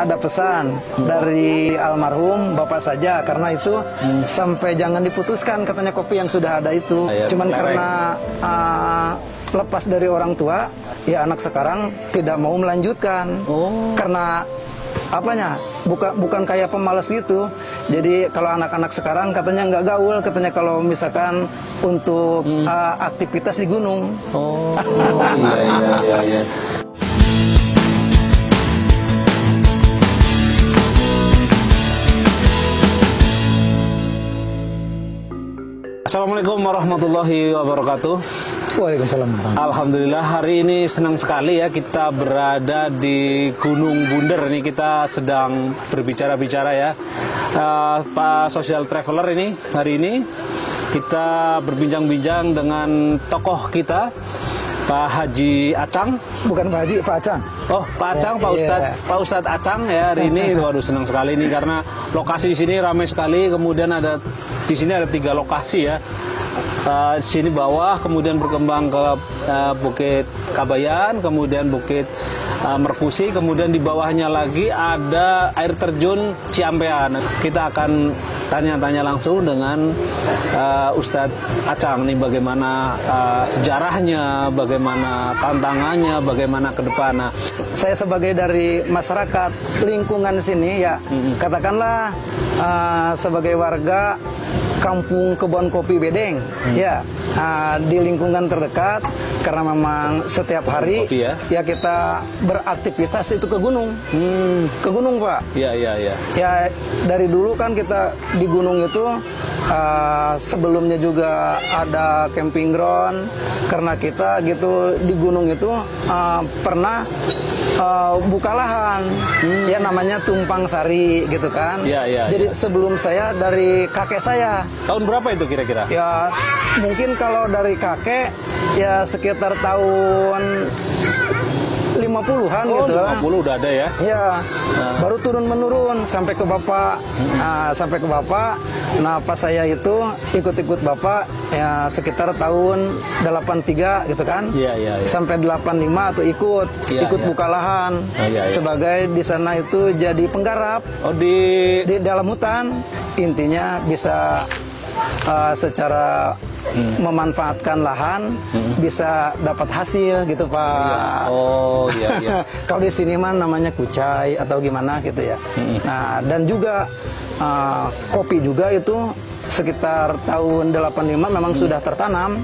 Ada pesan dari almarhum bapak saja, karena itu sampai jangan diputuskan katanya kopi yang sudah ada itu. Cuman karena lepas dari orang tua, ya anak sekarang tidak mau melanjutkan. Karena apanya? Bukan kayak pemalas gitu. Jadi kalau anak-anak sekarang katanya nggak gaul, katanya kalau misalkan untuk aktivitas di gunung. Iya. Assalamualaikum warahmatullahi wabarakatuh. Waalaikumsalam. Alhamdulillah, hari ini senang sekali ya kita berada di Gunung Bunder. Ini kita sedang berbicara-bicara ya, Pak Social Traveler ini. Hari ini kita berbincang-bincang dengan tokoh kita, Pak Haji Acang. Bukan Pak Haji, Pak Acang. Oh, Pak Acang, Pak Ustadz Acang ya hari ini. Waduh, senang sekali ini karena lokasi di sini ramai sekali. Kemudian di sini ada 3 lokasi ya. Sini bawah, kemudian berkembang ke Bukit Kabayan, kemudian Bukit Merkusi, kemudian di bawahnya lagi ada air terjun Ciampean. Kita akan tanya-tanya langsung dengan Ustadz Acang nih, bagaimana sejarahnya, bagaimana tantangannya, bagaimana ke depan. Nah, saya sebagai dari masyarakat lingkungan sini ya, katakanlah sebagai warga Kampung Kebon Kopi Bedeng, ya di lingkungan terdekat, karena memang setiap hari ya kita beraktivitas itu ke gunung, Pak. Iya. Ya dari dulu kan kita di gunung itu sebelumnya juga ada camping ground, karena kita gitu di gunung itu pernah buka lahan, ya namanya Tumpang Sari gitu kan. Jadi sebelum saya dari kakek saya. Tahun berapa itu kira-kira? Ya mungkin kalau dari kakek ya sekitar tahun 50-an gitu. 50 udah ada ya? Ya, baru turun-menurun sampai ke bapak. Nah, pas saya itu ikut-ikut bapak ya sekitar tahun 83 gitu kan. Iya. Sampai 85 tuh ikut buka lahan. Sebagai di sana itu jadi penggarap. Oh, di dalam hutan. Intinya bisa secara memanfaatkan lahan, bisa dapat hasil gitu, Pak. Iya. Kalau di sini mah namanya kucai atau gimana gitu ya. Nah, dan juga kopi juga itu sekitar tahun 85 memang sudah tertanam.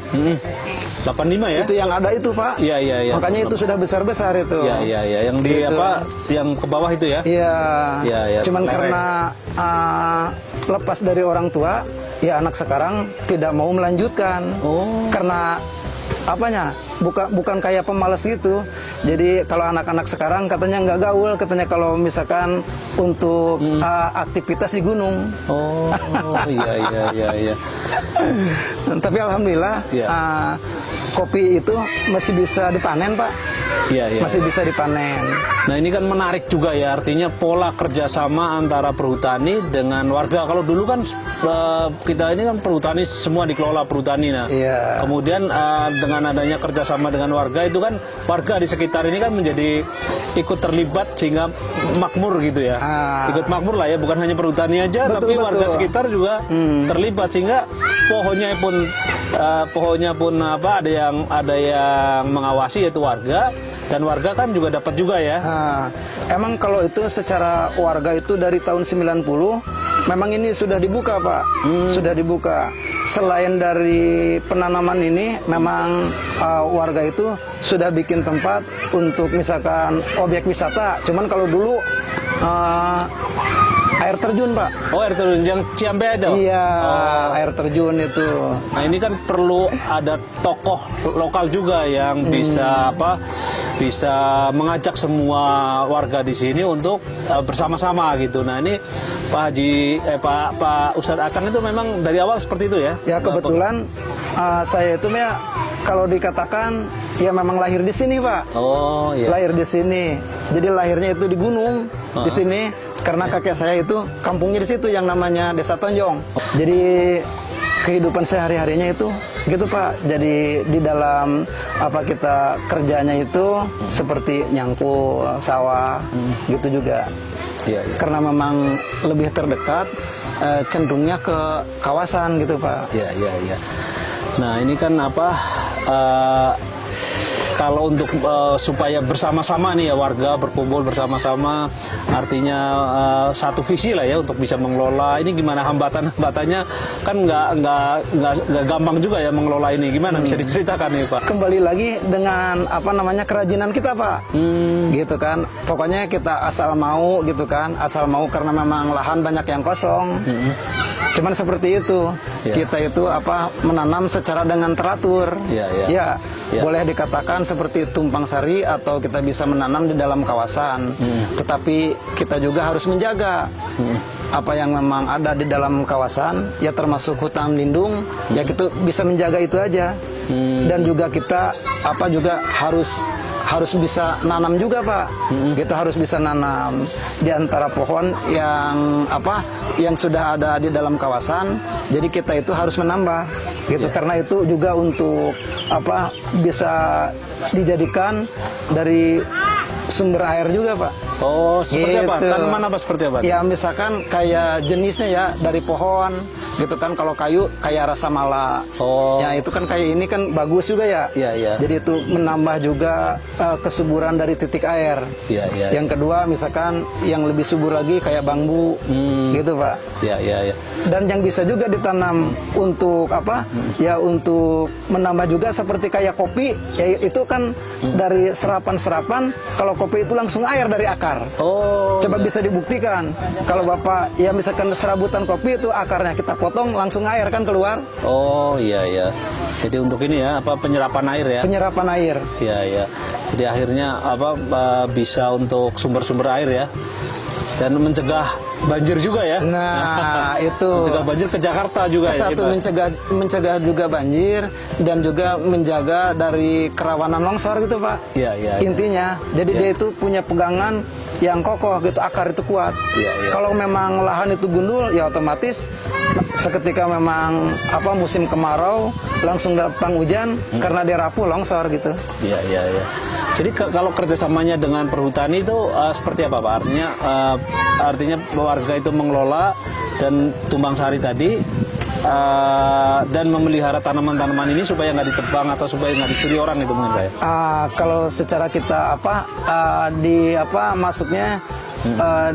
85 ya? Itu yang ada itu, Pak. Iya. Makanya itu sudah besar-besar itu. Iya. Yang di gitu. Yang ke bawah itu ya? Iya. Cuman karena lepas dari orang tua, ya anak sekarang tidak mau melanjutkan. Karena apanya? Bukan kayak pemalas gitu. Jadi kalau anak-anak sekarang katanya nggak gaul, katanya kalau misalkan untuk aktivitas di gunung. Iya. Tapi alhamdulillah kopi itu masih bisa dipanen, Pak. Iya. Masih bisa dipanen. Nah, ini kan menarik juga ya, artinya pola kerjasama antara perhutani dengan warga. Kalau dulu kan kita ini kan perhutani semua dikelola perhutani. Nah, kemudian dengan adanya kerjasama dengan warga itu kan warga di sekitar ini kan menjadi ikut terlibat sehingga makmur gitu ya. Ikut makmur lah ya, bukan hanya perhutani aja, tapi warga sekitar juga terlibat sehingga pohonnya pun ada yang mengawasi, yaitu warga, dan warga kan juga dapat juga ya. Emang kalau itu secara warga itu dari tahun 90 memang ini sudah dibuka, Pak. Sudah dibuka. Selain dari penanaman ini, memang warga itu sudah bikin tempat untuk misalkan objek wisata. Cuman kalau dulu air terjun, Pak. Oh, air terjun yang Ciampean itu? Iya, air terjun itu. Nah, ini kan perlu ada tokoh lokal juga yang bisa bisa mengajak semua warga di sini untuk bersama-sama gitu. Nah ini Pak Haji, Pak Ustadz Acang itu memang dari awal seperti itu ya? Ya kebetulan saya itu ya kalau dikatakan ya memang lahir di sini Pak. Oh iya. Lahir di sini. Jadi lahirnya itu di gunung di sini karena kakek saya itu kampungnya di situ yang namanya Desa Tonjong. Jadi kehidupan sehari-harinya itu gitu Pak. Jadi di dalam apa kita kerjanya itu seperti nyangkul sawah gitu juga. Iya, iya. Karena memang lebih terdekat cenderungnya ke kawasan gitu Pak. Iya, iya, iya. Nah ini kan apa? Kalau untuk supaya bersama-sama nih ya warga berkumpul bersama-sama, artinya satu visi lah ya untuk bisa mengelola. Ini gimana hambatan-hambatannya? Kan nggak gampang juga ya mengelola ini. Gimana bisa diceritakan nih Pak? Kembali lagi dengan apa namanya kerajinan kita Pak, gitu kan. Pokoknya kita asal mau gitu kan, asal mau karena memang lahan banyak yang kosong. Cuman seperti itu, kita itu apa menanam secara dengan teratur. Ya, boleh dikatakan seperti tumpang sari atau kita bisa menanam di dalam kawasan. Tetapi kita juga harus menjaga apa yang memang ada di dalam kawasan, ya termasuk hutan lindung, ya kita bisa menjaga itu aja. Dan juga kita apa juga harus bisa nanam juga Pak. Kita harus bisa nanam di antara pohon yang apa yang sudah ada di dalam kawasan. Jadi kita itu harus menambah gitu karena itu juga untuk apa bisa dijadikan dari sumber air juga Pak. Oh, seperti apa? Tanaman apa seperti apa? Ya misalkan kayak jenisnya ya dari pohon gitu kan. Kalau kayu kayak rasa mala. Oh. Ya itu kan kayak ini kan bagus juga ya. Iya, iya. Jadi itu menambah juga kesuburan dari titik air. Iya, iya. Yang kedua misalkan yang lebih subur lagi kayak bambu gitu Pak. Iya, iya, iya. Dan yang bisa juga ditanam untuk apa? Ya untuk menambah juga seperti kayak kopi. Ya itu kan dari serapan-serapan. Kalau kopi itu langsung air dari akar. Oh, coba bisa dibuktikan. Kalau Bapak ya misalkan serabutan kopi itu akarnya kita potong langsung air kan keluar. Oh iya iya. Jadi untuk ini ya apa penyerapan air ya? Penyerapan air. Iya iya. Jadi akhirnya apa bisa untuk sumber-sumber air ya. Dan mencegah banjir juga ya. Nah, itu. Mencegah banjir ke Jakarta juga ya. Satu mencegah juga banjir dan juga menjaga dari kerawanan longsor gitu, Pak. Iya, iya. Intinya, jadi dia itu punya pegangan yang kokoh gitu, akar itu kuat. Iya, iya. Kalau memang lahan itu gundul, ya otomatis seketika memang apa musim kemarau langsung datang hujan karena dia rapuh longsor gitu. Iya, iya, iya. Jadi kalau kerjasamanya dengan perhutani itu seperti apa Pak? Artinya warga itu mengelola dan tumbang sari tadi dan memelihara tanaman-tanaman ini supaya nggak ditebang atau supaya nggak dicuri orang itu mungkin Pak ya? Kalau secara kita masuknya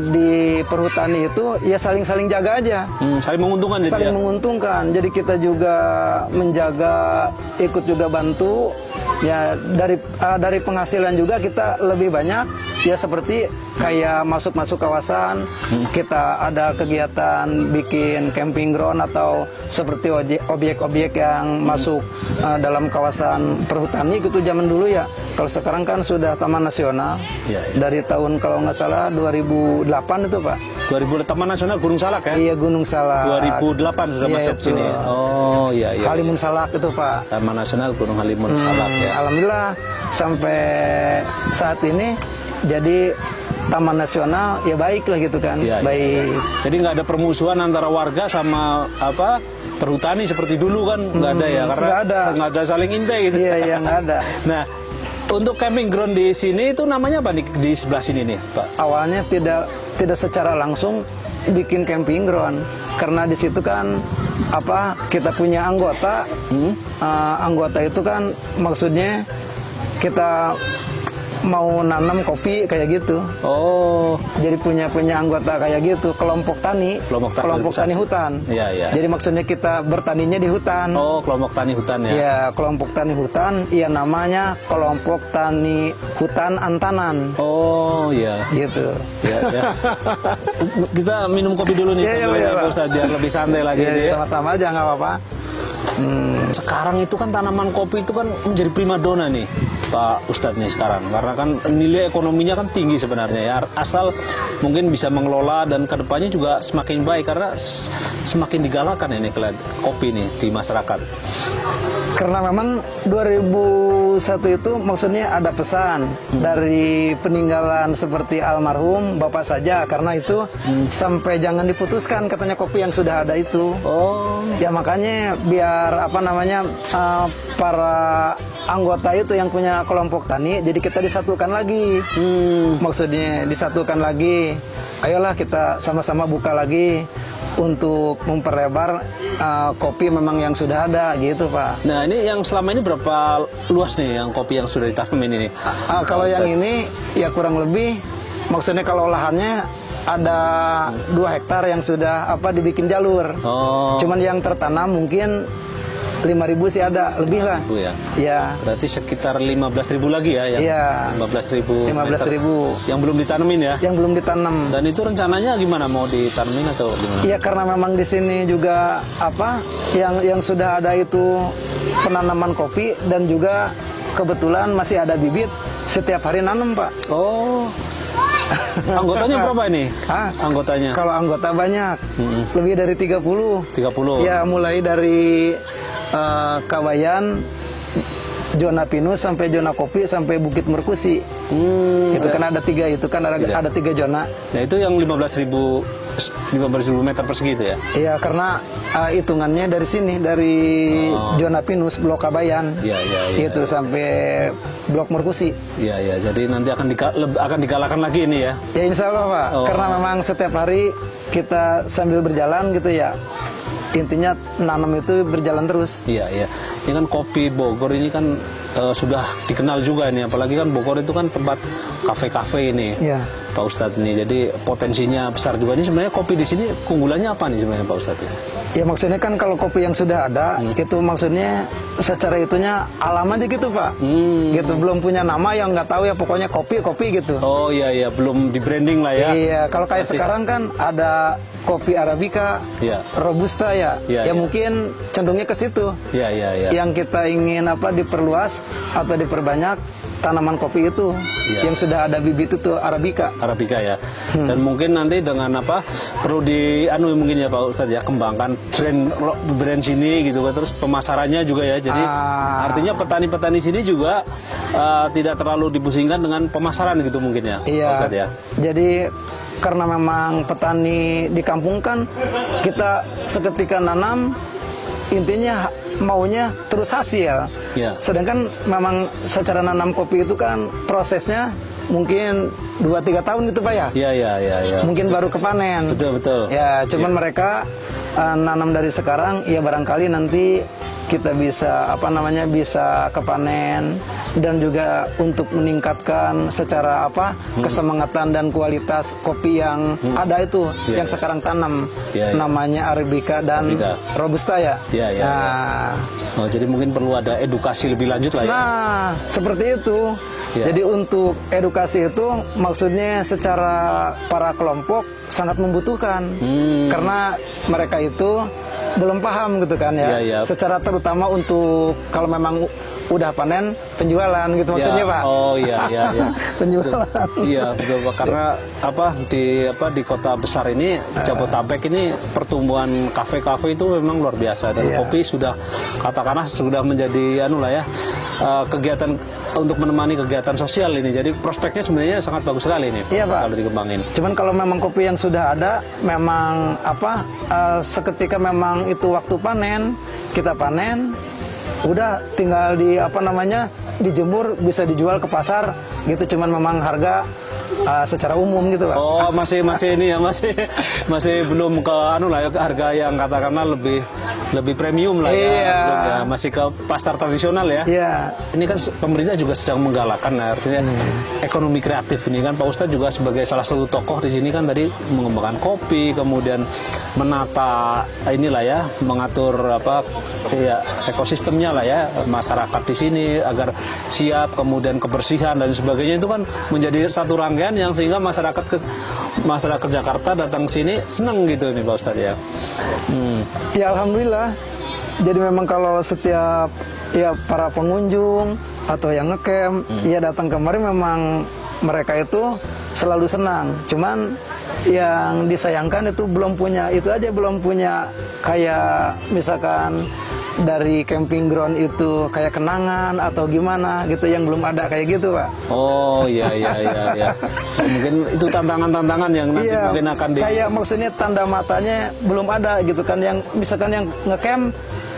di perhutani itu ya saling jaga aja. Saling menguntungkan jadi saling menguntungkan. Jadi kita juga menjaga, ikut juga bantu. Ya dari penghasilan juga kita lebih banyak ya seperti kayak masuk kawasan kita ada kegiatan bikin camping ground atau seperti objek-objek yang masuk dalam kawasan perhutani gitu zaman dulu ya. Kalau sekarang kan sudah Taman Nasional dari tahun kalau nggak salah 2008 itu Pak. 2000 Taman Nasional Gunung Salak ya? Iya Gunung Salak. 2008 sudah masuk itu. sini. Oh iya iya. Halimun Salak itu Pak. Taman Nasional Gunung Halimun Salak ya. Alhamdulillah sampai saat ini jadi Taman Nasional ya baik lah gitu kan. Ya, baik. Ya. Jadi nggak ada permusuhan antara warga sama apa perhutani seperti dulu kan nggak ada ya karena nggak ada saling intai gitu. Iya iya nggak ada. Nah untuk camping ground di sini itu namanya apa di sebelah sini nih Pak? Awalnya tidak secara langsung bikin camping ground karena di situ kan apa kita punya anggota anggota itu kan maksudnya kita mau nanam kopi kayak gitu. Oh. Jadi punya anggota kayak gitu, kelompok tani hutan. Iya, iya. Jadi maksudnya kita bertaninya di hutan. Oh, kelompok tani hutan ya. Iya, kelompok tani hutan, ya namanya kelompok tani hutan Antanan. Oh, iya. Gitu. Iya, iya. Kita minum kopi dulu nih Pak Ustadz biar lebih santai lagi ya. Sama-sama aja nggak apa-apa. Sekarang itu kan tanaman kopi itu kan menjadi primadona nih Pak Ustadz nih sekarang? Karena kan nilai ekonominya kan tinggi sebenarnya ya, asal mungkin bisa mengelola dan kedepannya juga semakin baik karena semakin digalakan ini kopi nih di masyarakat. Karena memang 2001 itu maksudnya ada pesan dari peninggalan seperti almarhum Bapak saja, karena itu sampai jangan diputuskan katanya kopi yang sudah ada itu. Oh. Ya makanya biar apa namanya para anggota itu yang punya kelompok tani, jadi kita disatukan lagi. Maksudnya disatukan lagi. Ayolah kita sama-sama buka lagi untuk memperlebar kopi memang yang sudah ada gitu, Pak. Nah ini yang selama ini berapa luas nih yang kopi yang sudah ditanam ini? Kalau yang ini ya kurang lebih, maksudnya kalau lahannya ada 2 hektar yang sudah dibikin jalur. Cuman yang tertanam mungkin 5.000 sih ada, lebih lah. Ya. Ya. Berarti sekitar 15.000 lagi ya yang 15.000 yang belum ditanemin ya? Yang belum ditanam. Dan itu rencananya gimana, mau ditanemin atau gimana? Iya, karena memang di sini juga yang sudah ada itu penanaman kopi dan juga kebetulan masih ada bibit, setiap hari nanam, Pak. Oh. Anggotanya berapa ini? Anggotanya? Kalau anggota banyak, lebih dari 30. 30. Ya, mulai dari Kawayan, Zona Pinus sampai Zona Kopi sampai Bukit Merkusi. Itu kan ada 3 itu kan ada 3 zona. Nah itu yang 15.000 meter persegi itu ya? Iya, karena hitungannya dari sini, dari Zona Pinus, Blok Kabayan, itu sampai Blok Merkusi. Iya. Jadi nanti akan digalakan lagi ini ya? Ya insya Allah, Pak. Karena memang setiap hari kita sambil berjalan gitu ya. Intinya nanam itu berjalan terus. Iya. Ini kan kopi Bogor ini kan sudah dikenal juga ini, apalagi kan Bogor itu kan tempat kafe-kafe ini, Pak Ustadz ini. Jadi potensinya besar juga. Ini sebenarnya kopi di sini keunggulannya apa nih sebenarnya Pak Ustadz? Ya maksudnya kan kalau kopi yang sudah ada itu maksudnya secara itunya alam aja gitu, Pak. Gitu, belum punya nama, yang nggak tahu ya pokoknya kopi gitu. Oh iya, belum di branding lah ya. Iya, kalau kayak sekarang kan ada kopi Arabica, Robusta ya. Mungkin cenderungnya ke situ. Yang kita ingin diperluas atau diperbanyak tanaman kopi itu yang sudah ada bibit itu Arabica ya. Dan mungkin nanti dengan perlu mungkin ya Pak Ustadz ya, kembangkan brand sini gitu kan, terus pemasarannya juga ya. Jadi artinya petani-petani sini juga tidak terlalu dipusingkan dengan pemasaran gitu mungkin ya, Pak Ustadz ya. Jadi karena memang petani di kampung kan kita seketika nanam, intinya maunya terus hasil. Sedangkan memang secara nanam kopi itu kan prosesnya mungkin 2-3 tahun gitu, Pak ya. Iya. Mungkin baru kepanen. Betul. Ya, cuman mereka nanam dari sekarang ya barangkali nanti kita bisa bisa kepanen, dan juga untuk meningkatkan secara kesemangatan dan kualitas kopi yang ada itu yang sekarang tanam, namanya Arabica dan Robusta ya. Jadi mungkin perlu ada edukasi lebih lanjut lah ya. Nah, seperti itu. Jadi untuk edukasi itu maksudnya secara para kelompok sangat membutuhkan, karena mereka itu belum paham gitu kan ya. Secara terutama untuk kalau memang udah panen, penjualan gitu maksudnya, Pak. Penjualan. Iya, betul, Pak. Karena di kota besar ini, Jabodetabek ini pertumbuhan kafe-kafe itu memang luar biasa, dan kopi sudah katakanlah sudah menjadi kegiatan untuk menemani kegiatan sosial ini. Jadi prospeknya sebenarnya sangat bagus sekali ini, Pak, kalau dikembangin. Cuman kalau memang kopi yang sudah ada, memang seketika memang itu waktu panen, kita panen, udah tinggal dijemur, bisa dijual ke pasar gitu. Cuman memang harga secara umum gitu, Pak. Oh, masih ini ya, masih belum ke harga yang katakanlah lebih premium lah ya. Masih ke pasar tradisional ya. Ini kan pemerintah juga sedang menggalakkan, artinya ekonomi kreatif ini kan. Pak Ustadz juga sebagai salah satu tokoh di sini kan tadi mengembangkan kopi, kemudian menata mengatur ekosistemnya lah ya, masyarakat di sini agar siap, kemudian kebersihan dan sebagainya, itu kan menjadi satu rangkaian yang sehingga masyarakat Jakarta datang sini senang gitu nih, Pak Ustadz ya. Ya alhamdulillah, Jadi memang kalau setiap ya para pengunjung atau yang ngecamp ya datang kemari memang mereka itu selalu senang. Cuman yang disayangkan itu belum punya kayak misalkan dari camping ground itu kayak kenangan atau gimana gitu, yang belum ada kayak gitu, Pak. Oh iya. Mungkin itu tantangan-tantangan yang nanti mungkin akan kayak maksudnya tanda matanya belum ada gitu kan, yang misalkan yang ngecamp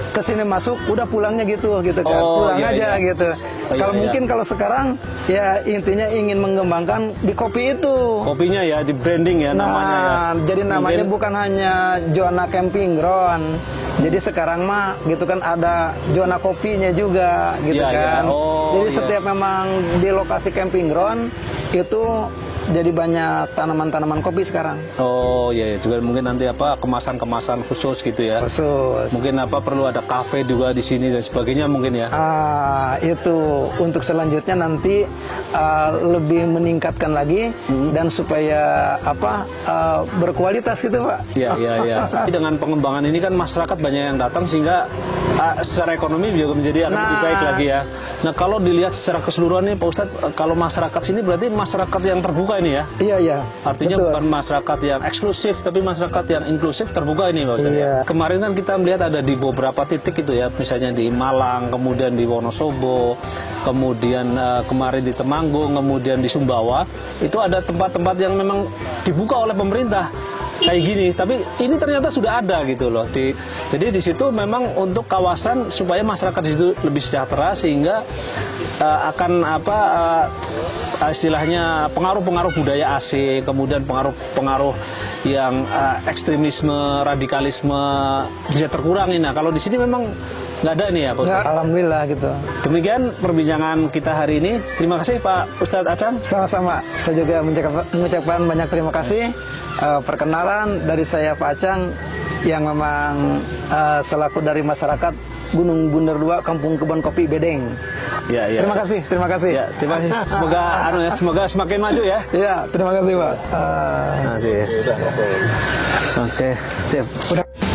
kesini masuk udah pulangnya gitu kan, pulang aja gitu. Kalau mungkin kalau sekarang ya intinya ingin mengembangkan di kopi itu. Kopinya ya di branding ya namanya ya. Jadi namanya bukan hanya zona camping ground. Jadi sekarang mah gitu kan ada zona kopinya juga gitu kan. Jadi setiap memang di lokasi camping ground itu jadi banyak tanaman-tanaman kopi sekarang. Oh iya, juga mungkin nanti kemasan-kemasan khusus gitu ya. Khusus. Mungkin perlu ada kafe juga di sini dan sebagainya mungkin ya. Itu untuk selanjutnya nanti lebih meningkatkan lagi dan supaya berkualitas gitu, Pak. Iya. Dengan pengembangan ini kan masyarakat banyak yang datang sehingga secara ekonomi juga menjadi akan lebih baik lagi ya. Nah kalau dilihat secara keseluruhan nih Pak Ustadz, kalau masyarakat sini berarti masyarakat yang terbuka ini ya? Iya. Artinya bukan masyarakat yang eksklusif, tapi masyarakat yang inklusif terbuka ini Pak Ustadz. Iya. Kemarin kan kita melihat ada di beberapa titik itu ya, misalnya di Malang, kemudian di Wonosobo, kemudian kemarin di Temanggung, kemudian di Sumbawa, itu ada tempat-tempat yang memang dibuka oleh pemerintah kayak gini, tapi ini ternyata sudah ada gitu loh. Jadi di situ memang untuk kawasan supaya masyarakat di situ lebih sejahtera sehingga akan istilahnya pengaruh-pengaruh budaya asing, kemudian pengaruh-pengaruh yang ekstremisme, radikalisme bisa terkurangi. Nah kalau di sini memang nggak ada nih ya Pak Ustadz? Alhamdulillah gitu. Demikian perbincangan kita hari ini. Terima kasih Pak Ustadz Acang. Sama-sama. Saya juga mengucapkan banyak terima kasih. Perkenalan dari saya Pak Acang yang memang selaku dari masyarakat Gunung Bunder 2 Kampung Kebon Kopi Bedeng. Ya. Terima kasih. Ya, terima kasih. Semoga semakin maju ya. Ya, terima kasih Pak. Terima kasih. Oke, siap. Udah.